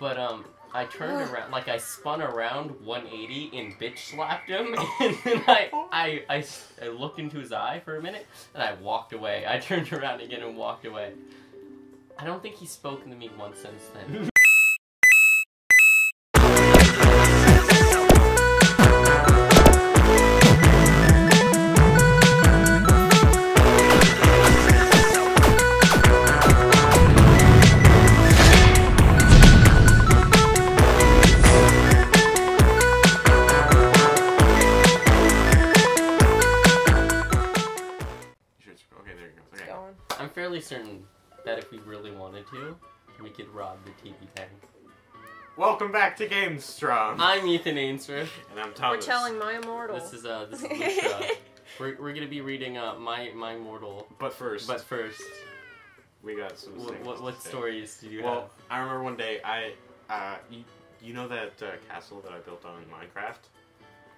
But I turned around, like I spun around 180 and bitch slapped him, and then I looked into his eye for a minute, and I walked away. I turned around again and walked away. I don't think he's spoken to me once since then. I'm fairly certain that if we really wanted to, we could rob the TV tank. Welcome back to Gamestrom. I'm Ethan Ainsworth. And I'm Thomas. We're telling my immortal. This is Lucia. We're gonna be reading my immortal. But first, we got some. What stories do you have? Well, I remember one day you know that castle that I built on Minecraft?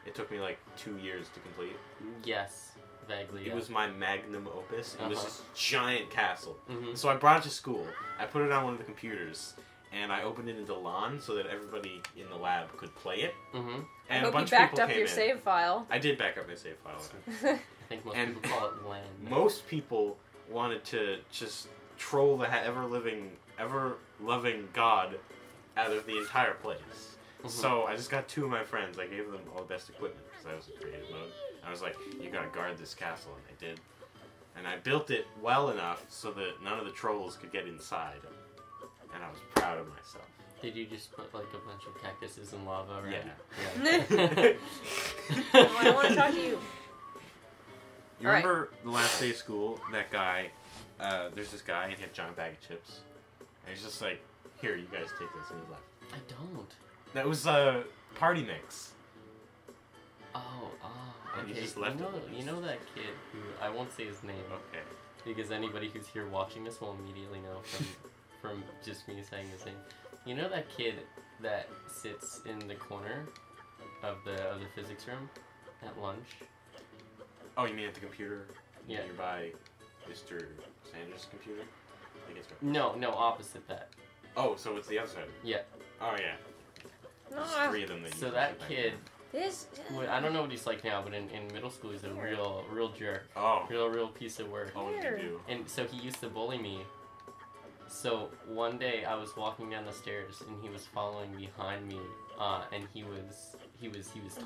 It took me like 2 years to complete. Yes. Vaguely, It was my magnum opus. It was this giant castle. Mm-hmm. So I brought it to school. I put it on one of the computers, and I opened it into LAN so that everybody in the lab could play it. Mm-hmm. And I hope you backed up your save file. I did back up my save file. I think most people call it LAN. Most people wanted to just troll the ever-loving God out of the entire place. Mm-hmm. So I just got 2 of my friends. I gave them all the best equipment because I was in creative mode. I was like, you gotta guard this castle, and they did. And I built it well enough so that none of the trolls could get inside. And I was proud of myself. Did you just put like a bunch of cactuses and lava around? Yeah. I want to talk to you. You remember the last day of school, that guy, there's this guy, and he had a giant bag of chips. And he's just like, here, you guys take this, and he left. I don't. That was Party Mix. And Okay. he just left you know that kid who, I won't say his name. Okay. Because anybody who's here watching this will immediately know from just me saying his name. You know that kid that sits in the corner of the physics room at lunch? Oh, you mean at the computer? Yeah. Nearby Mr. Sanders' computer? I guess. No, opposite that. Oh, so it's the other side. Yeah. Oh, yeah. There's 3 of them that you So that kid... I don't know what he's like now, but in middle school he's a real jerk. Oh. Real piece of work. Oh, what did you do? And so he used to bully me. So one day I was walking down the stairs and he was following behind me, and he was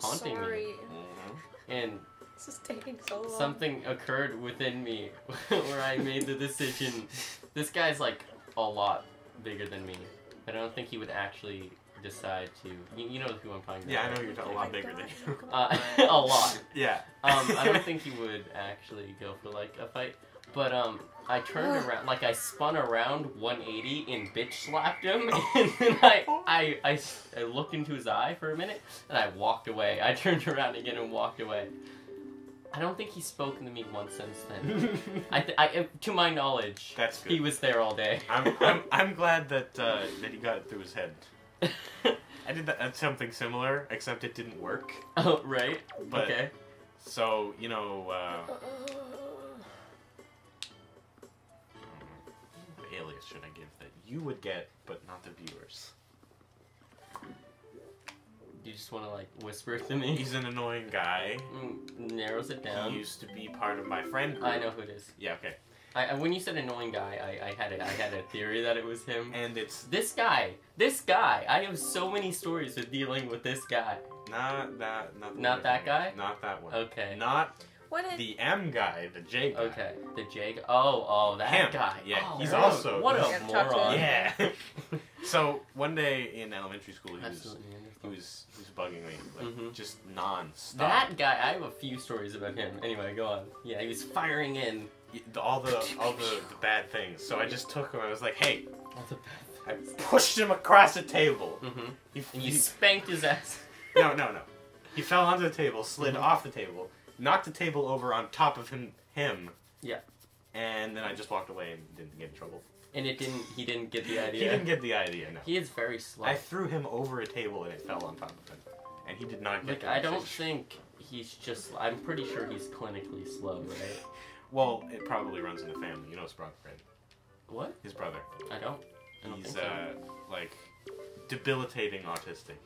taunting me. Mm-hmm. And this is taking so long. Something occurred within me where I made the decision. This guy's like a lot bigger than me, but I don't think he would actually decide to. You know who I'm talking about. Yeah, I know you're talking a lot bigger than you. A lot. Yeah. I don't think he would actually go for like a fight. But I turned around, like I spun around 180 and bitch slapped him, and then I looked into his eye for a minute, and I walked away. I turned around again and walked away. I don't think he's spoken to me once since then. I to my knowledge, that's good. He was there all day. I'm glad that he got it through his head. I did something similar, except it didn't work. Oh, right. But, okay. So, you know, what alias should I give that you would get, but not the viewers? You just want to, like, whisper to me? He's an annoying guy. Narrows it down. He used to be part of my friend group. I know who it is. Yeah, okay. When you said annoying guy, I had a theory that it was him. And it's... This guy! I have so many stories of dealing with this guy. Not that guy? Not that one. Okay. Not the M guy, the J guy. Okay, the J guy. Oh, that him. guy. Yeah, oh, he's also... What a moron. Yeah. So, one day in elementary school, he was bugging me, like, just non-stop. That guy, I have a few stories about him. Anyway, go on. Yeah, he was firing in... all the bad things. So I just took him. I was like, "Hey!" I things. pushed him across the table. And you spanked his ass. No. He fell onto the table, slid off the table, knocked the table over on top of him. Yeah. And then I just walked away and didn't get in trouble. And he didn't get the idea. He didn't get the idea. No. He is very slow. I threw him over a table and it fell on top of him, and he did not get. Like, I don't think he's just. I'm pretty sure he's clinically slow, right? Well, it probably runs in the family. You know his brother, right? What? His brother. I don't He's think so. like debilitating autistic.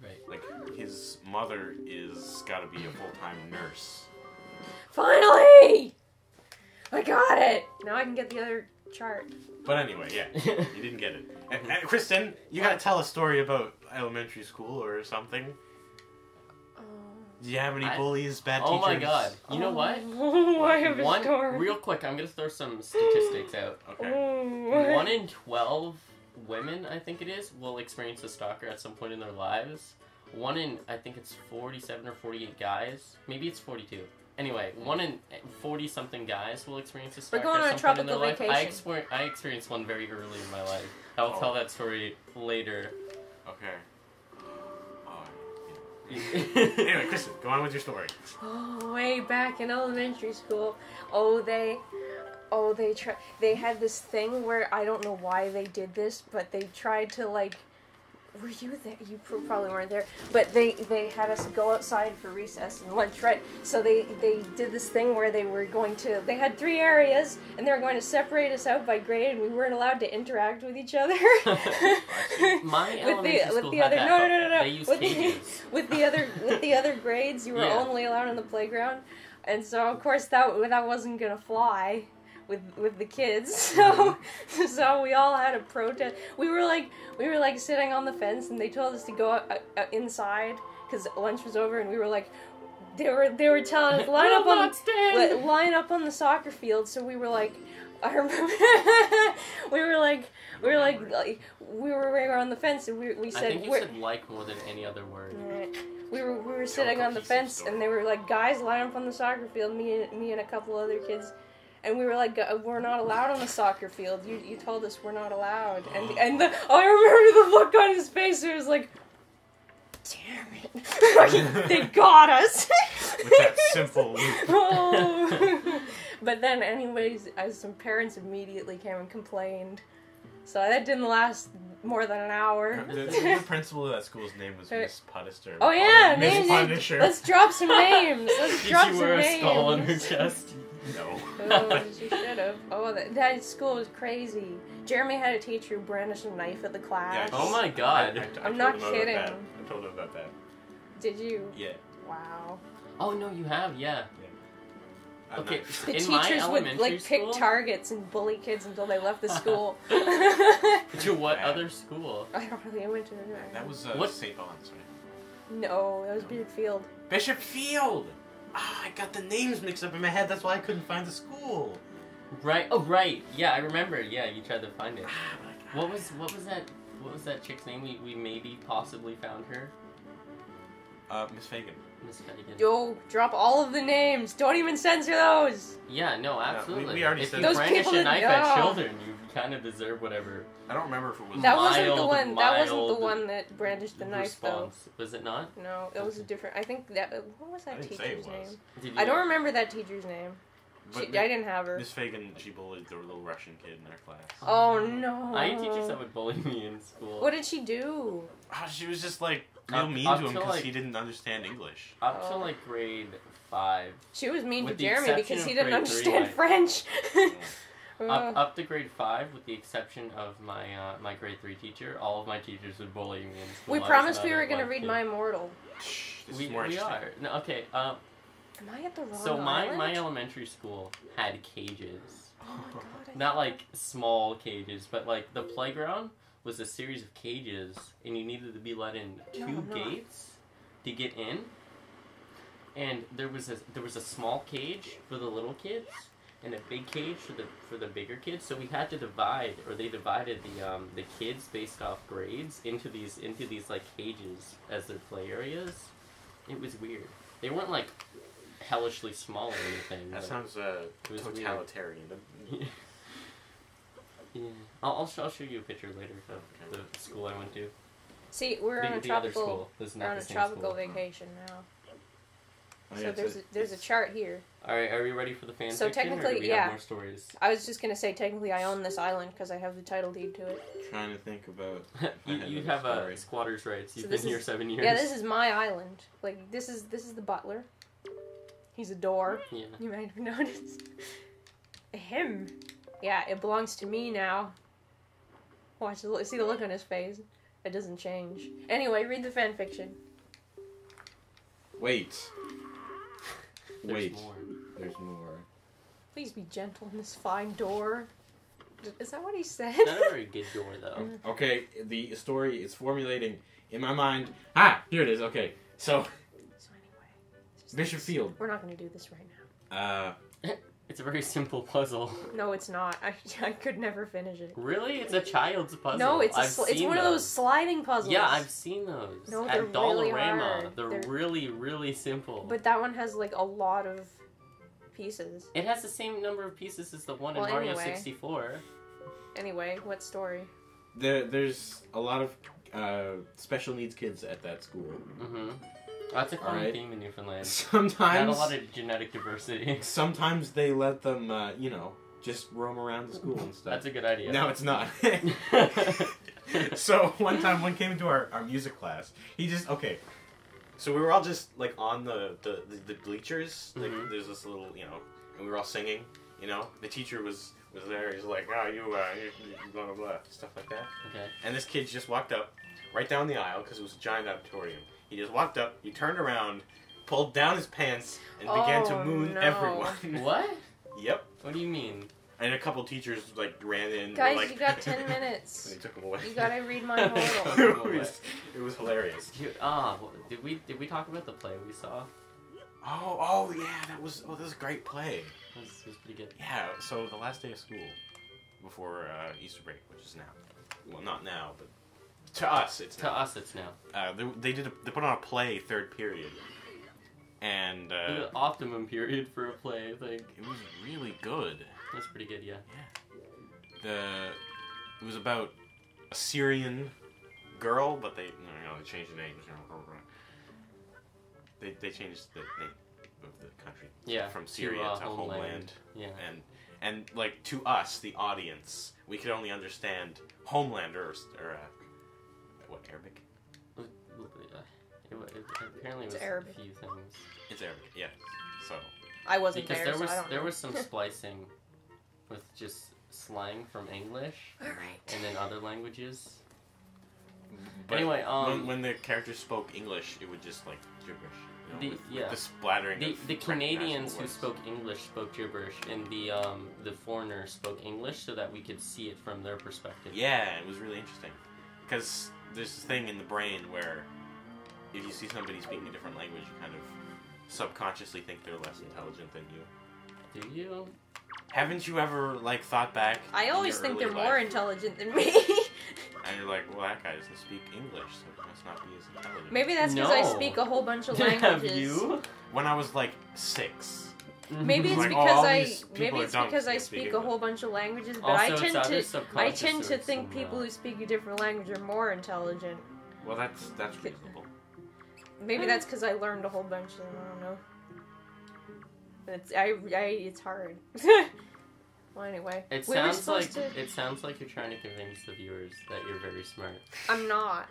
Right. Like, his mother is gotta be a full-time nurse. Finally! I got it! Now I can get the other chart. But anyway, yeah, you didn't get it. And Kristen, you gotta tell a story about elementary school or something. Do you have any bullies, bad teachers? Oh my god. You know what? Oh, I have a story. Real quick, I'm gonna throw some statistics out. Okay. Oh. 1 in 12 women, I think it is, will experience a stalker at some point in their lives. 1 in, I think it's 47 or 48 guys. Maybe it's 42. Anyway, 1 in 40-something guys will experience a stalker We're going on at a some point in their tropical life. vacation. I experienced one very early in my life. I'll tell that story later. Okay. Anyway, Kristen, go on with your story. Oh, way back in elementary school. They had this thing where I don't know why they did this, but they tried to like. Were you there? You probably weren't there. But they had us go outside for recess and lunch, right? So they did this thing where they were going to. They had 3 areas, and they were going to separate us out by grade, and we weren't allowed to interact with each other. My elementary school had that, no. They used cages. With the other grades, you were only allowed on the playground, and so of course that wasn't gonna fly with the kids. So we all had a protest. We were like sitting on the fence, and they told us to go inside because lunch was over, and we were like. They were telling us line up on the soccer field. So we were like, I remember we were on the fence, and we said. I think you said like more than any other word. We were sitting on the fence, and they were like, guys, line up on the soccer field. Me and a couple other kids, and we were like, we're not allowed on the soccer field. You told us we're not allowed. And I remember the look on his face. It was like. Damn it! They got us. With that simple loop. Oh. But then, anyways, some parents immediately came and complained. So that didn't last more than an hour. The principal of that school's name was Miss Punisher. Oh yeah, Miss Punisher. Let's drop some names. Let's drop some names. Did you wear a skull on her chest? No. Oh, she should have. Oh, that school was crazy. Jeremy had a teacher who brandished a knife at the class. Yeah, oh my god. I'm not kidding. I told him about that. Did you? Yeah. Wow. Oh no, you have, yeah. Okay, The in my teachers would elementary pick school? targets and bully kids until they left the school. To what other school? I don't really. I went to. That was St. Bon's, right? No, that was Bishop Field. Bishop Field! I got the names mixed up in my head. That's why I couldn't find the school. Right. Oh, right. Yeah, I remember. Yeah, you tried to find it. What was that chick's name? We maybe possibly found her. Miss Fagan. Miss Fagan. Yo, drop all of the names. Don't even censor those. Yeah, no, absolutely. We already if said you those brandish people a knife at no. children, you kind of deserve whatever. I don't remember if it was That wasn't the one. That wasn't mild the one that brandished the knife, response. Was it not? though. No, it was a different. I think that. What was that I didn't say it teacher's was. name? Did you I don't remember that teacher's name. But I didn't have her. Miss Fagan, she bullied the little Russian kid in our class. Oh no. I had teachers that would bully me in school. What did she do? She was just like real mean up to him till, because like- he didn't understand English. Up to like grade 5. She was mean to With the Jeremy exception because he of didn't grade 3, understand like- French. Up to grade 5, with the exception of my my grade 3 teacher, all of my teachers would bully me in school. We I was promised not we a were gonna lucky read kid. My Immortal. This We is more are. interesting. No, okay. Am I at the wrong So my island? elementary school had cages. Oh my god. Not like small cages, but like the playground was a series of cages, and you needed to be let in 2 gates to get in. And there was a small cage for the little kids, and a big cage for the bigger kids. So we had to divide, or they divided the kids based off grades into these like cages as their play areas. It was weird. They weren't like hellishly small or anything. That but sounds it was totalitarian. yeah. I'll show you a picture later of the school I went to. See, we're on a The other tropical. school. This is We're not on the a same tropical school. vacation now. Oh, So yeah, there's a chart here. All right, are we ready for the fan So fiction, or technically, do we yeah. have more stories? I was just gonna say technically I own this island because I have the title deed to it. Trying to think about. you have squatter's rights. You've So been this here is- 7 years. Yeah, this is my island. Like this is the butler. He's a door. Yeah. You might have noticed. Him. Yeah, it belongs to me now. Watch, see the look on his face. It doesn't change. Anyway, read the fan fiction. Wait. There's more. There's more. Please be gentle in this fine door. Is that what he said? Not a very good door, though. Okay, the story is formulating in my mind. Here it is. Okay, so anyway, Bishop Field. We're not going to do this right now. It's a very simple puzzle. No, it's not. I could never finish it. Really? It's a child's puzzle. No, it's I've seen one of those sliding puzzles. Yeah, I've seen those. No, at they're really Dollarama. hard. They're really, really simple. But that one has like a lot of pieces. It has the same number of pieces as the one in Well, Mario anyway. 64. Anyway, what story? There's a lot of special needs kids at that school. Mm-hmm. That's a common Alright. theme in Newfoundland. Not a Sometimes, lot of genetic diversity. sometimes they let them, just roam around the school and stuff. That's a good idea. No, it's not. So one time, one came into our music class. He just So we were all just like on the bleachers. Like, Mhm. there's this little, and we were all singing. The teacher was there. He's like, you blah blah blah, stuff like that. Okay. And this kid just walked up, right down the aisle because it was a giant auditorium. He just walked up. He turned around, pulled down his pants, and began to moon no. everyone. What? Yep. What do you mean? And a couple teachers ran in. Guys, were like, you got 10 and minutes. they took him away. You gotta read my whole. it was hilarious. Did we talk about the play we saw? Oh yeah, that was a great play. It was pretty good. Yeah, so the last day of school before Easter break, which is now. Well, not now, but to us it's now. To us, it's now. They put on a play third period, and The optimum period for a play, I think. it was really good. That's pretty good, yeah. It was about a Syrian girl, but they changed the names. They changed the name of the country. Yeah. From Syria to Homeland. Yeah. And like to us, the audience, we could only understand Homeland or Arabic? Apparently it was Arabic. a few things. It's Arabic, yeah. So I wasn't Because there, there was so I don't there know. was some splicing with just slang from English Alright. and then other languages. but Anyway, when the characters spoke English, it would just like gibberish. With the splattering. The of Canadians who words. spoke English spoke gibberish, and the foreigners spoke English so that we could see it from their perspective. Yeah, it was really interesting. Because there's this thing in the brain where if you see somebody speaking a different language, you kind of subconsciously think they're less intelligent than you. Do you? Haven't you ever, thought back? I in always your think early they're more life, intelligent than me. And you're like, well, that guy doesn't speak English, so he must not be as intelligent. Maybe that's because I No. speak a whole bunch of Have languages. you? When I was, 6. Maybe it's Like, because all I these people maybe are it's dumb because I because they speak speak a English. whole bunch of languages, but Also, I it's tend either to subconscious or think some, people who speak a different language are more intelligent. Well, that's reasonable. Maybe that's because I learned a whole bunch of them. I don't know. It's hard. Well, anyway, It we were sounds like supposed to. it sounds like you're trying to convince the viewers that you're very smart. I'm not.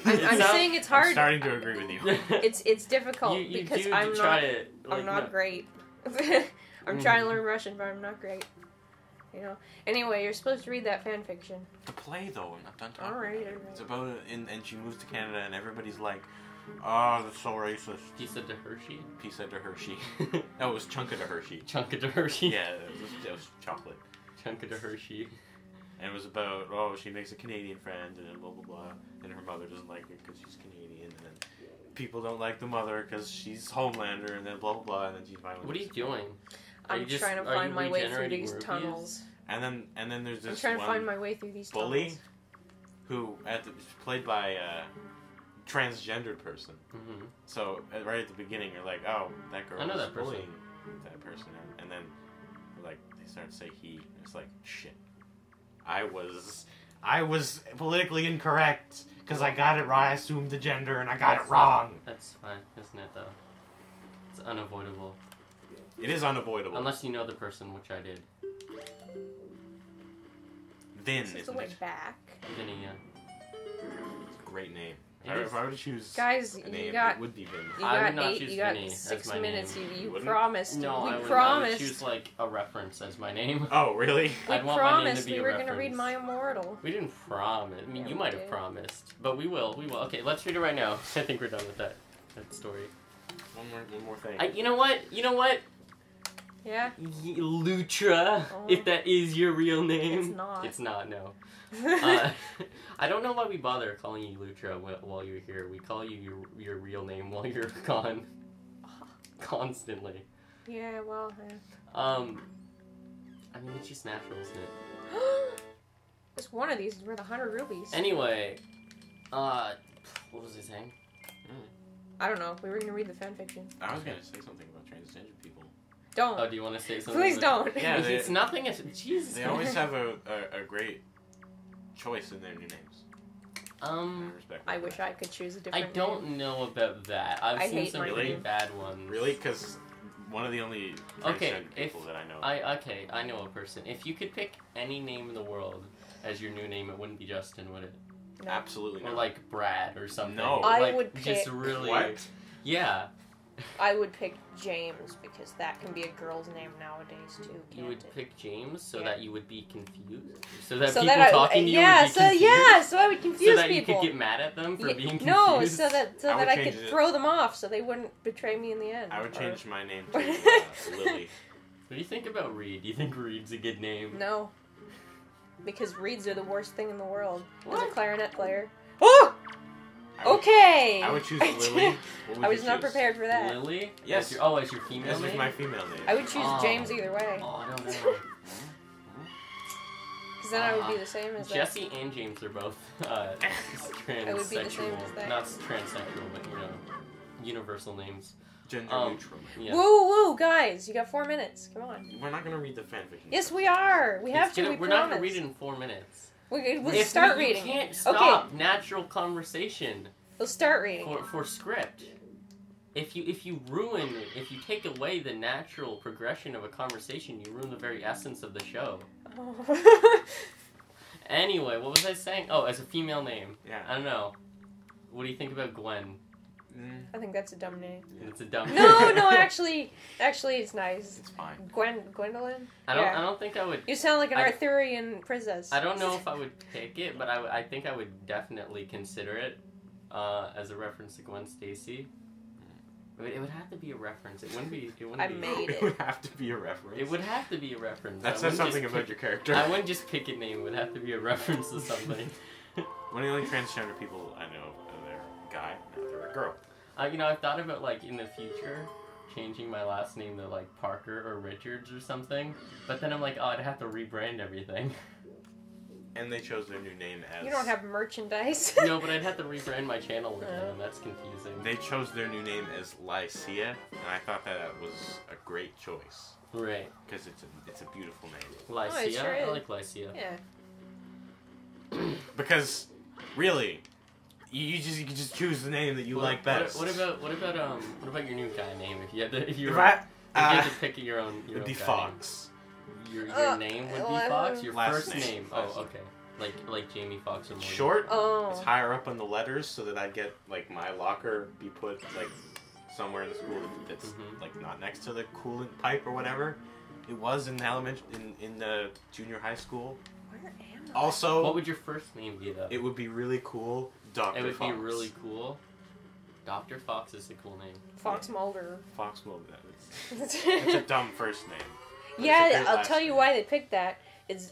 I'm I'm saying it's I'm hard. starting to agree with you. It's difficult you because do I'm try not. to, I'm not no. great. I'm trying to learn Russian, but I'm not great. Anyway, you're supposed to read that fan fiction. The play, though, I'm not done talking. Alright, about it. alright. It's about and she moves to Canada, and everybody's like, "Oh, that's so racist." He said to Hershey. He said to Hershey. No, it was Chunka to Hershey. Chunka to Hershey. Yeah, it was chocolate. Chunka to Hershey. And it was about, she makes a Canadian friend, and then blah, blah, blah. And her mother doesn't like her because she's Canadian. And then people don't like the mother because she's Homelander, and then blah, blah, blah. And then she's finally... What are you doing? I'm trying to find my way through these tunnels. And then there's I'm this trying to find one my way through these bully tunnels. who played by a transgendered person. Mm-hmm. So right at the beginning, you're like, oh, that girl I know is that person. bullying that person, and then they start to say he. It's like, shit. I was politically incorrect because I got it right. I assumed the gender and I got it wrong. That's fine, isn't it? Though it's unavoidable It is unavoidable. unless you know the person, which I did. Vin, This is the isn't way it? back. Vinny, It's a great name. If I were to choose Guys, a name, you got it would be Vinny. you I got would not eight. choose You got Vinny as 6 my minutes. name. You Wouldn't? promised. No, we I would promised. choose like a reference as my name. Oh, really? We I'd want my name to promised be we a were gonna read reference. My Immortal. We didn't promise. I mean, Yeah, you we might have did. promised, but we will. We will. Okay, let's read it right now. I think we're done with that story. One more thing. You know what? You know what? Yeah. Lutra, Oh. if that is your real name. It's not. It's not. No. I don't know why we bother calling you Lutra while you're here. We call you your real name while you're gone. Constantly. Yeah. Well. I mean, it's just natural, isn't it? Just one of these is worth 100 rupees. Anyway, what was I saying? I don't know. We were gonna read the fanfiction. I was gonna say something about transgender people. Don't. Oh, do you want to say something? Please don't. Yeah, It's nothing. Jesus. They always have a great choice in their new names. I respect I that. wish I could choose a I different don't name. know about that. I've I seen hate some my really name. bad ones. Really? Because one of the only Okay, transgender people that I know. I know a person. If you could pick any name in the world as your new name, it wouldn't be Justin, would it? No. Absolutely Or not. like Brad or something. No. I Like, would just pick- really. What? Yeah. I would pick James because that can be a girl's name nowadays too. You can't would it? pick James so Yeah. that you would be confused, so that So people that talking to you yeah, would be so confused. yeah, so I would confuse so that people. you could get mad at them for being confused. No, so that I would I change could it. throw them off, so they wouldn't betray me in the end. I would Or- change my name to Lily. What do you think about Reed? Do you think Reed's a good name? No, because reeds are the worst thing in the world. As a What? clarinet player. Oh, I would- okay. I would choose Lily. What would I was you not choose? prepared for that. Lily? Yes. As your female This is name? my female name. I would choose Oh. James either way, Oh, I don't know. because then I would be the same as that. Jesse and James are both transsexual. I would be the same as that. Not transsexual, but universal names. Gender Um, neutral. Yeah. Woo woo, guys! You got 4 minutes. Come on. We're not gonna read the fanfiction. Yes, we are. We have to. We We're not promise. gonna read it in 4 minutes. We'll If start we, reading. You can't Okay. stop natural conversation We'll start reading. for script. If you take away the natural progression of a conversation, you ruin the very essence of the show. Oh. Anyway, what was I saying? Oh, as a female name. I Yeah. don't know. What do you think about Gwen? I think that's a dumb name. It's a dumb No, actually, it's nice. It's fine. Gwendolyn. I don't think I would. You sound like an I- Arthurian princess. I don't know if I would pick it, but I think I would definitely consider it as a reference to Gwen Stacy. It would have to be a reference. It wouldn't be. I made It would have to be a reference. It would have to be a reference. That I says wouldn't something just about pick- your character. I wouldn't just pick a name. It would have to be a reference to something. One of the only transgender people I know, they're a guy, now they're a girl. I've thought about like in the future changing my last name to like Parker or Richards or something, but then I'm like, oh, I'd have to rebrand everything. And they chose their new name as... You don't have merchandise. No, but I'd have to rebrand my channel again, and that's confusing. They chose their new name as Lycia, and I thought that was a great choice. Right. Because it's a beautiful name. Lycia? sure I is. like Lycia. Yeah. Because, really, you can just choose the name that you like best. What about your new guy name? If you had to, if you If were, I... if you had Uh, to pick your own it'd be guy Fox. name. Your name would be Fox. Your Last first name. name. Last Oh, okay. Like Jamie Foxx or Morgan. Short, Oh. it's higher up on the letters so that I get, like, my locker be put, like, somewhere in the school that's, Mhm. like, not next to the coolant pipe or whatever. It was in in the junior high school. Where am I? Also, What would your first name be though? it would be really cool, Dr. It would Fox. be really cool. Dr. Fox is a cool name. Fox Mulder. Fox Mulder. It's a dumb first name. But it's a Yeah, great I'll last tell you name. why they picked that.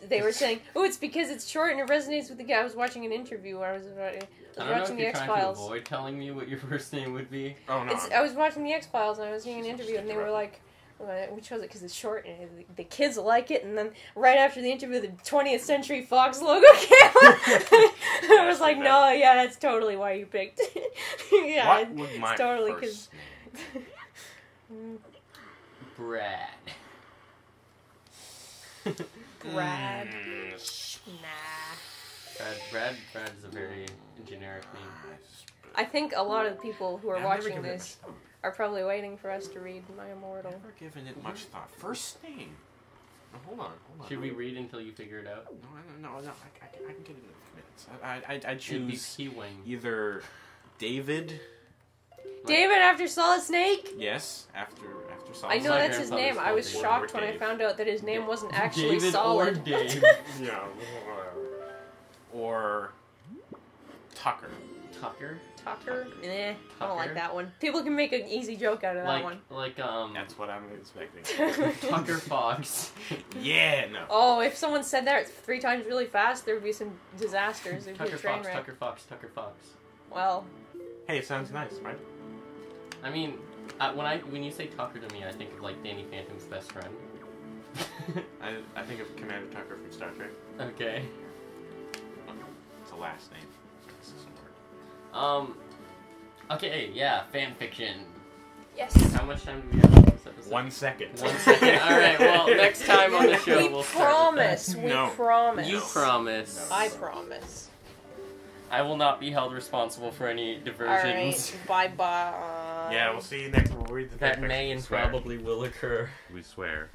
They were saying, oh, it's because it's short and it resonates with the guy. I was watching an interview where I was I don't know watching if the you're X trying to Files. avoid telling me what your first name would be. Oh no. I was watching the X Files and I was seeing an interview and they were like, we chose it because it's short and the kids like it. And then right after the interview, the 20th Century Fox logo came up. I was like, no, yeah, that's totally why you picked it. Yeah, What would my it's totally first name? Brad. Brad. Mm, Nah. Brad is a very generic name. I think a lot of the people who are I've never watching given it this are probably waiting for us to read My Immortal. Never given it much thought. First name. No, hold on. Should we read until you figure it out? No. I can get it in a few minutes. I'd It'd be choose P-Wing. either David. David after Solid Snake? Yes, after Solid I know Snake. that's his name. I was David. shocked Or when I Dave. found out that his name wasn't actually David Solid. or Dave. Yeah. Or Tucker. Tucker? Tucker? Eh, I don't like Tucker? that one. People can make an easy joke out of that one. That's what I'm expecting. Tucker Fox. Yeah, no. Oh, if someone said that 3 times really fast, there would be some disasters. There'd be Tucker a train Fox, wreck. Tucker Fox, Tucker Fox. Well, Hey, it sounds nice, right? I mean, when you say Tucker to me, I think of like Danny Phantom's best friend. I think of Commander Tucker from Star Trek. Okay. It's a last name. This is a word. Okay, yeah, fan fiction. yes. How much time do we have on this episode? 1 second. 1 second. All right. Well, next time on the show we we'll start with promise. that. We No. promise. You promise. I promise. I will not be held responsible for any diversions Alright, bye-bye. Yeah, we'll see you next. We'll read the that fanfiction. may and We swear. probably will occur. We swear.